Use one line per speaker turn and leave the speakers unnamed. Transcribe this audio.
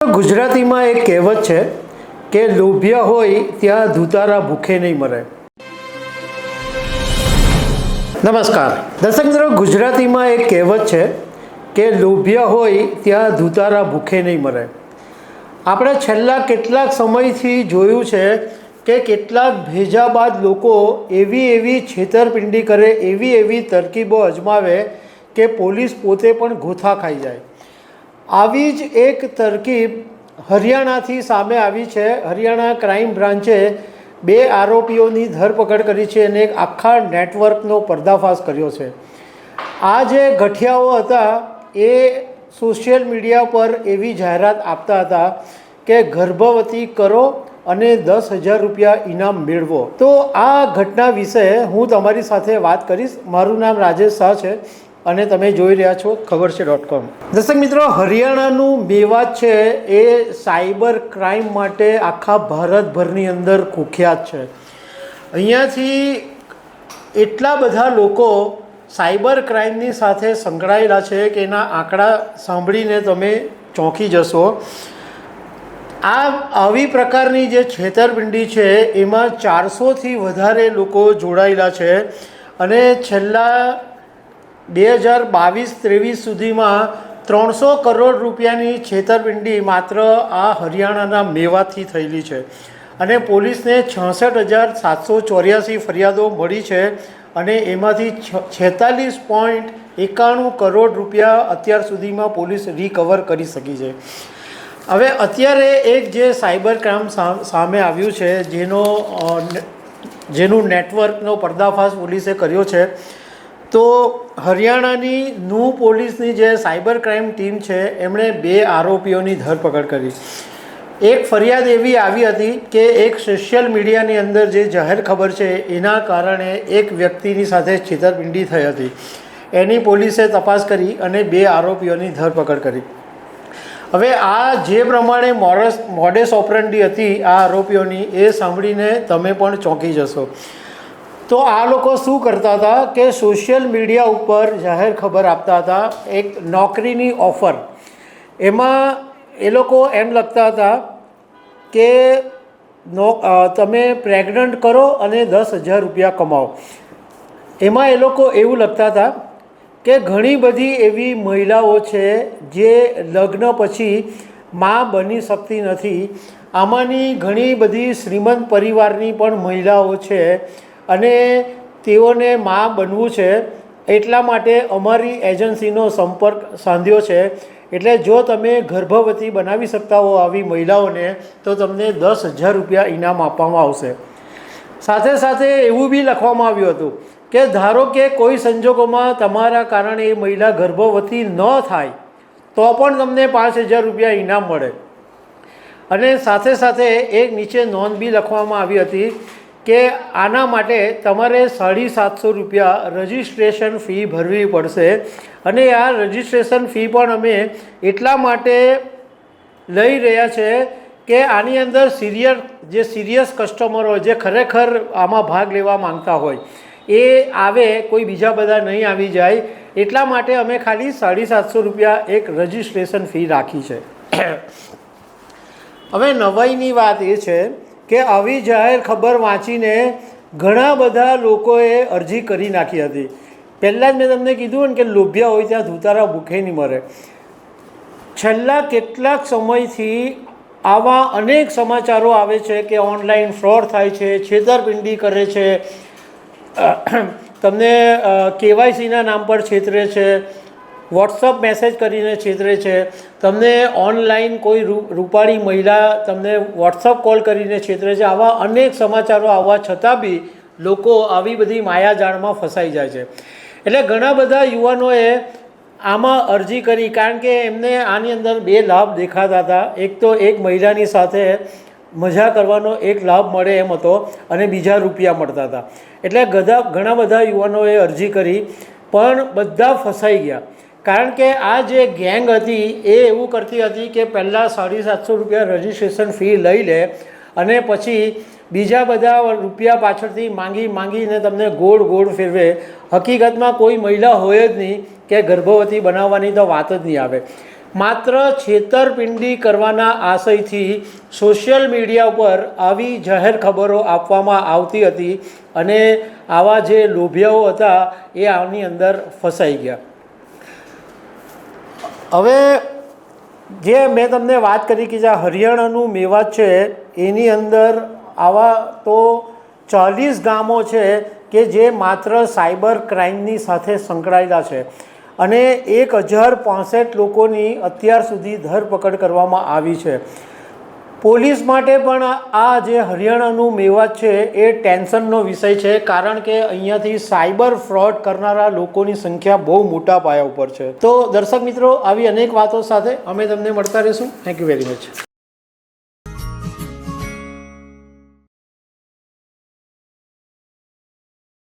ગુજરાતીમાં એક કહેવત છે કે લોભિયા હોય ત્યાં ધૂતારા ભૂખે નહીં મરે. નમસ્કાર દર્શક મિત્રો, ગુજરાતીમાં એક કહેવત છે કે લોભિયા હોય ત્યાં ધૂતારા ભૂખે નહીં મરે. આપણે છેલ્લા કેટલાક સમયથી જોયું છે કે કેટલાક ભેજાબાદ લોકો એવી છેતરપિંડી કરે, એવી તરકીબો અજમાવે કે પોલીસ પોતે પણ ગોથા ખાઈ જાય. આવી જ એક તરકીબ હરિયાણાથી સામે આવી છે. હરિયાણા ક્રાઇમ બ્રાન્ચે 2 આરોપીઓની ધરપકડ કરી છે અને એક આખા નેટવર્કનો પર્દાફાશ કર્યો છે. આ જે ગઠિયાઓ હતા એ સોશિયલ મીડિયા પર એવી જાહેરાત આપતા હતા કે ગર્ભવતી કરો અને 10,000 રૂપિયા ઇનામ મેળવો. તો આ ઘટના વિશે હું તમારી સાથે વાત કરીશ. મારું નામ રાજેશ શાહ છે અને તમે જોઈ રહ્યા છો ખબર છે.com. દર્શક મિત્રો, હરિયાણાનું મેવાત છે એ સાયબર ક્રાઇમ માટે આખા ભારતભરની અંદર કુખ્યાત છે. અહીંયાથી એટલા બધા લોકો સાયબર ક્રાઇમની સાથે સંકળાયેલા છે કે એના આંકડા સાંભળીને તમે ચોંકી જશો. આવી પ્રકારની જે છેતરપિંડી છે એમાં 400થી વધારે લોકો જોડાયેલા છે અને છેલ્લા 2022-23 સુધીમાં 300 કરોડ રૂપિયાની છેતરપિંડી માત્ર આ હરિયાણાના મેવાતથી થયેલી છે અને પોલીસને 66,784 ફરિયાદો મળી છે અને એમાંથી 46.91 કરોડ રૂપિયા અત્યાર સુધીમાં પોલીસ રિકવર કરી શકી છે. હવે અત્યારે એક જે સાયબર ક્રાઇમ સામે આવ્યું છે જેનું નેટવર્કનો પર્દાફાશ પોલીસે કર્યો છે. તો હરિયાણાની નું પોલીસની જે સાયબર ક્રાઇમ ટીમ છે એમણે 2 આરોપીઓની ધરપકડ કરી. એક ફરિયાદ એવી આવી હતી કે એક સોશિયલ મીડિયાની અંદર જે જાહેર ખબર છે એના કારણે એક વ્યક્તિની સાથે છેતરપિંડી થઈ હતી. એની પોલીસે તપાસ કરી અને 2 આરોપીઓની ધરપકડ કરી. હવે આ જે પ્રમાણે મોડેસ ઓપરન્ડી હતી આ આરોપીઓની, એ સાંભળીને તમે પણ ચોંકી જશો. તો આ લોકો શું કરતા હતા કે સોશિયલ મીડિયા ઉપર જાહેર ખબર આપતા હતા, એક નોકરીની ઓફર. એમાં એ લોકો એમ લખતા હતા કે તમે પ્રેગ્નન્ટ કરો અને 10,000 રૂપિયા કમાઓ. એમાં એ લોકો એવું લખતા હતા કે ઘણી બધી એવી મહિલાઓ છે જે લગ્ન પછી મા બની શકતી નથી. આમાંની ઘણી બધી શ્રીમંત પરિવારની પણ મહિલાઓ છે અને તેઓને મા બનવું છે, એટલા માટે અમારી એજન્સીનો સંપર્ક સાધ્યો છે. એટલે જો તમે ગર્ભવતી બનાવી શકતા હો આવી મહિલાઓને તો તમને 10,000 રૂપિયા ઇનામ આપવામાં આવશે. સાથે સાથે એવું બી લખવામાં આવ્યું હતું કે ધારો કે કોઈ સંજોગોમાં તમારા કારણે એ મહિલા ગર્ભવતી ન થાય તો પણ તમને 5,000 રૂપિયા ઇનામ મળે. અને સાથે સાથે એક નીચે નોંધ બી લખવામાં આવી હતી કે આના માટે તમારે 750 રૂપિયા રજિસ્ટ્રેશન ફી ભરવી પડશે. અને આ રજિસ્ટ્રેશન ફી પણ અમે એટલા માટે લઈ રહ્યા છે કે આની અંદર સિરિયસ કસ્ટમર હોય, જે ખરેખર આમાં ભાગ લેવા માંગતા હોય એ આવે, કોઈ બીજા બધા નહીં આવી જાય. એટલા માટે અમે ખાલી 750 રૂપિયા એક રજિસ્ટ્રેશન ફી રાખી છે. હવે નવાઈની વાત એ છે કે આવી જાહેર ખબર વાંચીને ઘણા બધા લોકોએ અરજી કરી નાખી હતી. પહેલાં જ મેં તમને કીધું ને કે લોભિયા હોય ત્યાં ધૂતારા ભૂખે નહીં મરે. છેલ્લા કેટલાક સમયથી આવા અનેક સમાચારો આવે છે કે ઓનલાઈન ફ્રોડ થાય છે, છેતરપિંડી કરે છે, તમને KYCના નામ પર છેતરે છે, વોટ્સઅપ મેસેજ કરીને છેતરે છે, તમને ઓનલાઈન કોઈ રૂપાળી મહિલા તમને વોટ્સઅપ કોલ કરીને છેતરે છે. આવા અનેક સમાચારો આવવા છતાં બી લોકો આવી બધી માયાજાળમાં ફસાઈ જાય છે. એટલે ઘણા બધા યુવાનોએ આમાં અરજી કરી, કારણ કે એમને આની અંદર 2 લાભ દેખાતા હતા. એક તો એક મહિલાની સાથે મજા કરવાનો એક લાભ મળે એમ હતો અને બીજા રૂપિયા મળતા હતા. એટલે ઘણા બધા યુવાનોએ અરજી કરી પણ બધા ફસાઈ ગયા. કારણ કે આ જે ગેંગ હતી એ એવું કરતી હતી કે પહેલાં 750 રૂપિયા રજિસ્ટ્રેશન ફી લઈ લે અને પછી બીજા બધા રૂપિયા પાછળથી માંગીને તમને ગોળ ફેરવે. હકીકતમાં કોઈ મહિલા હોય જ નહીં કે ગર્ભવતી બનાવવાની તો વાત જ નહીં આવે. માત્ર છેતરપિંડી કરવાના આશયથી સોશિયલ મીડિયા ઉપર આવી જાહેર ખબરો આપવામાં આવતી હતી અને આવા જે લોભિયાઓ હતા એ આની અંદર ફસાઈ ગયા. હવે જે મેં તમને વાત કરી કે જે હરિયાણાનું મેવાત છે એની અંદર આવા તો 40 ગામો છે કે જે માત્ર સાયબર ક્રાઇમની સાથે સંકળાયેલા છે અને 1065 લોકોની અત્યાર સુધી ધરપકડ કરવામાં આવી છે. પોલીસ માટે પણ આ જે હરિયાણાનું મેવાત છે એ ટેન્શનનો વિષય છે, કારણ કે અહીંયાથી સાયબર ફ્રોડ કરનારા લોકોની સંખ્યા બહુ મોટા પાયા ઉપર છે. તો દર્શક મિત્રો, આવી અનેક વાતો સાથે અમે તમને મળતા રહીશું. Thank you very much.